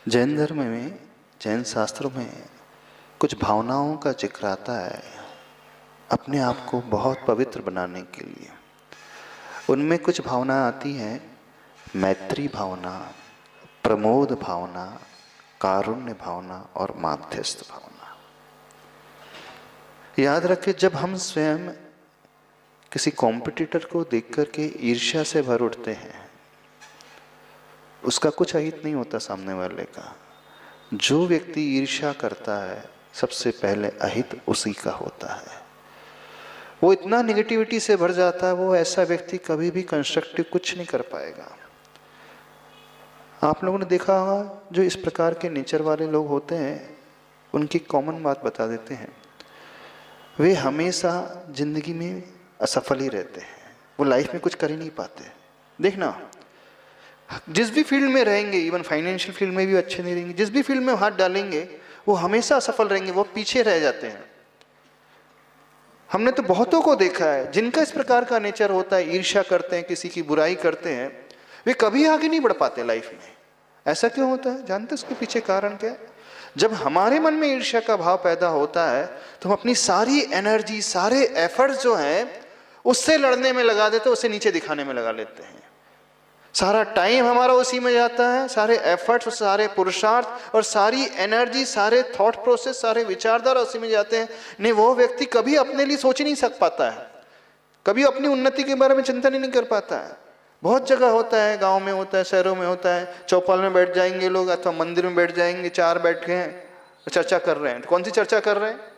जैन धर्म में, जैन शास्त्रों में कुछ भावनाओं का जिक्र आता है अपने आप को बहुत पवित्र बनाने के लिए। उनमें कुछ भावना आती हैं मैत्री भावना, प्रमोद भावना, कारुण्य भावना और माध्यस्थ भावना। याद रखें, जब हम स्वयं किसी कॉम्पिटिटर को देख करके ईर्ष्या से भर उठते हैं, उसका कुछ अहित नहीं होता सामने वाले का। जो व्यक्ति ईर्ष्या करता है सबसे पहले अहित उसी का होता है। वो इतना निगेटिविटी से भर जाता है, वो ऐसा व्यक्ति कभी भी कंस्ट्रक्टिव कुछ नहीं कर पाएगा। आप लोगों ने देखा होगा, जो इस प्रकार के नेचर वाले लोग होते हैं उनकी कॉमन बात बता देते हैं, वे हमेशा जिंदगी में असफल ही रहते हैं। वो लाइफ में कुछ कर ही नहीं पाते। देखना, जिस भी फील्ड में रहेंगे, इवन फाइनेंशियल फील्ड में भी अच्छे नहीं रहेंगे, जिस भी फील्ड में हाथ डालेंगे वो हमेशा असफल रहेंगे, वो पीछे रह जाते हैं। हमने तो बहुतों को देखा है जिनका इस प्रकार का नेचर होता है, ईर्ष्या करते हैं, किसी की बुराई करते हैं, वे कभी आगे नहीं बढ़ पाते लाइफ में। ऐसा क्यों होता है? जानते हैं उसके पीछे कारण क्या है? जब हमारे मन में ईर्ष्या का भाव पैदा होता है तो हम अपनी सारी एनर्जी, सारे एफर्ट्स जो हैं उससे लड़ने में लगा देते हैं, उसे नीचे दिखाने में लगा लेते हैं। सारा टाइम हमारा उसी में जाता है, सारे एफर्ट्स, सारे पुरुषार्थ और सारी एनर्जी, सारे थॉट प्रोसेस, सारे विचारधारा उसी में जाते हैं। नहीं, वो व्यक्ति कभी अपने लिए सोच नहीं सक पाता है, कभी अपनी उन्नति के बारे में चिंतन ही नहीं कर पाता है। बहुत जगह होता है, गांव में होता है, शहरों में होता है, चौपाल में बैठ जाएंगे लोग अथवा मंदिर में बैठ जाएंगे, चार बैठ के हैं, चर्चा कर रहे हैं। कौन सी चर्चा कर रहे हैं?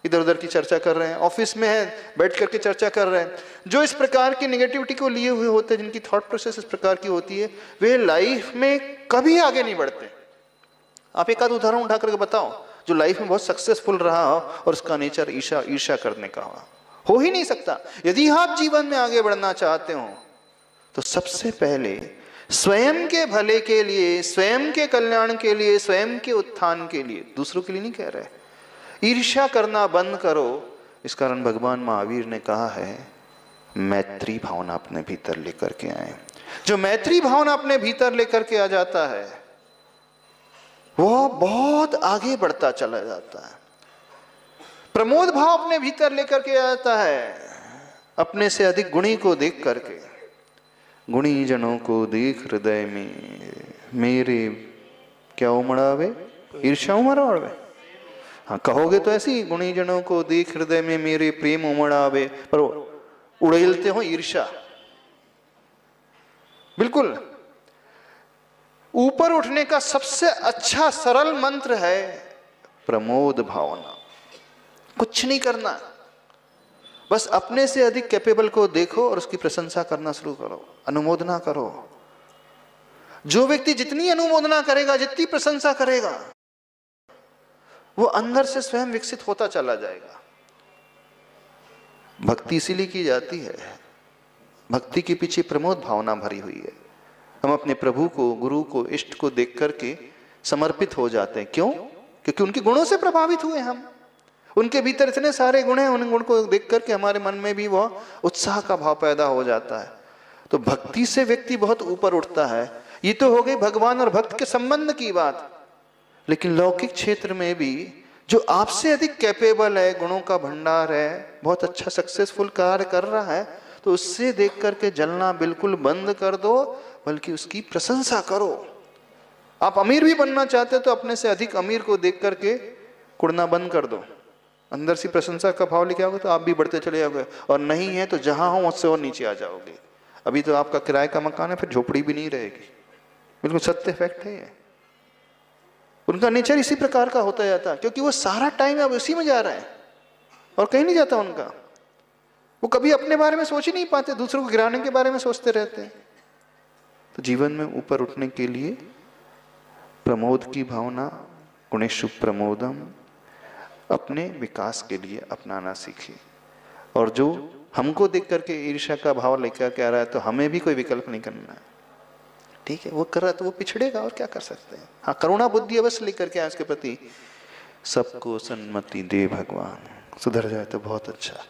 इधर उधर की चर्चा कर रहे हैं। ऑफिस में है, बैठ करके चर्चा कर रहे हैं। जो इस प्रकार की नेगेटिविटी को लिए हुए होते हैं, जिनकी थॉट प्रोसेस इस प्रकार की होती है, वे लाइफ में कभी आगे नहीं बढ़ते। आप एक आध उदाहरण उठा करके बताओ जो लाइफ में बहुत सक्सेसफुल रहा हो और उसका नेचर ईर्ष्या करने का हो ही नहीं सकता। यदि आप जीवन में आगे बढ़ना चाहते हो तो सबसे पहले स्वयं के भले के लिए, स्वयं के कल्याण के लिए, स्वयं के उत्थान के लिए, दूसरों के लिए नहीं कह रहे, ईर्ष्या करना बंद करो। इस कारण भगवान महावीर ने कहा है मैत्री भावना अपने भीतर लेकर के आए। जो मैत्री भावना अपने भीतर लेकर के आ जाता है वो बहुत आगे बढ़ता चला जाता है। प्रमोद भाव अपने भीतर लेकर के आ जाता है, अपने से अधिक गुणी को देख करके। गुणी जनों को देख हृदय में मेरे क्या उमड़ावे, ईर्ष्या उमड़ावे। हाँ, कहोगे तो ऐसी, गुणी जनों को देख हृदय में मेरे प्रेम उमड़ावे, पर उड़ेलते हो ईर्ष्या। बिल्कुल ऊपर उठने का सबसे अच्छा सरल मंत्र है प्रमोद भावना। कुछ नहीं करना, बस अपने से अधिक कैपेबल को देखो और उसकी प्रशंसा करना शुरू करो, अनुमोदना करो। जो व्यक्ति जितनी अनुमोदना करेगा, जितनी प्रशंसा करेगा, वो अंदर से स्वयं विकसित होता चला जाएगा। भक्ति इसीलिए की जाती है, भक्ति के पीछे प्रमोद भावना भरी हुई है। हम अपने प्रभु को, गुरु को, इष्ट को देख करके समर्पित हो जाते हैं। क्यों? क्योंकि उनके गुणों से प्रभावित हुए हम। उनके भीतर इतने सारे गुण हैं, उन गुण को देख करके हमारे मन में भी वह उत्साह का भाव पैदा हो जाता है। तो भक्ति से व्यक्ति बहुत ऊपर उठता है। ये तो हो गई भगवान और भक्त के संबंध की बात। लेकिन लौकिक क्षेत्र में भी जो आपसे अधिक कैपेबल है, गुणों का भंडार है, बहुत अच्छा सक्सेसफुल कार्य कर रहा है, तो उससे देख करके जलना बिल्कुल बंद कर दो, बल्कि उसकी प्रशंसा करो। आप अमीर भी बनना चाहते हो तो अपने से अधिक अमीर को देख करके कुड़ना बंद कर दो, अंदर से प्रशंसा का भाव लेके आओगे तो आप भी बढ़ते चले जाओगे। और नहीं है तो जहां हो उससे और नीचे आ जाओगे। अभी तो आपका किराए का मकान है, फिर झोपड़ी भी नहीं रहेगी। बिल्कुल सत्य फैक्ट है ये। उनका नेचर इसी प्रकार का होता जाता है, क्योंकि वो सारा टाइम अब उसी में जा रहा है और कहीं नहीं जाता उनका। वो कभी अपने बारे में सोच ही नहीं पाते, दूसरों को गिराने के बारे में सोचते रहते हैं। तो जीवन में ऊपर उठने के लिए प्रमोद की भावना, गुणेषु प्रमोदम, अपने विकास के लिए अपनाना सीखे। और जो हमको देख करके ईर्ष्या का भाव लेकर के आ रहा है तो हमें भी कोई विकल्प नहीं करना है। ठीक है, वो कर रहा है तो वो पिछड़ेगा, और क्या कर सकते हैं। हाँ, करुणा बुद्धि अवश्य लेकर के आए उसके प्रति। सबको सन्मति दे भगवान, सुधर जाए तो बहुत अच्छा।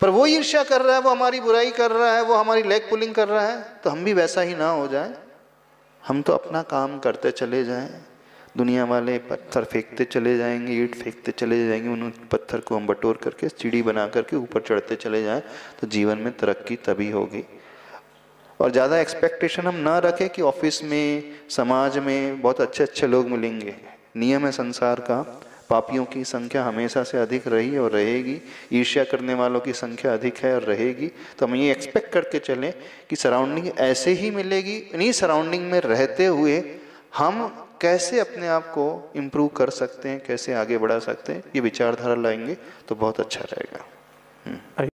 पर वो ईर्ष्या कर रहा है, वो हमारी बुराई कर रहा है, वो हमारी लेग पुलिंग कर रहा है, तो हम भी वैसा ही ना हो जाए। हम तो अपना काम करते चले जाएं, दुनिया वाले पत्थर फेंकते चले जाएंगे, ईंट फेंकते चले जाएंगे, उन पत्थर को हम बटोर करके सीढ़ी बना करके ऊपर चढ़ते चले जाएं, तो जीवन में तरक्की तभी होगी। और ज़्यादा एक्सपेक्टेशन हम ना रखें कि ऑफिस में, समाज में बहुत अच्छे अच्छे लोग मिलेंगे। नियम है संसार का, पापियों की संख्या हमेशा से अधिक रही और रहेगी, ईर्ष्या करने वालों की संख्या अधिक है और रहेगी। तो हम ये एक्सपेक्ट करके चलें कि सराउंडिंग ऐसे ही मिलेगी। इन्हीं सराउंडिंग में रहते हुए हम कैसे अपने आप को इम्प्रूव कर सकते हैं, कैसे आगे बढ़ा सकते हैं, ये विचारधारा लाएंगे तो बहुत अच्छा रहेगा।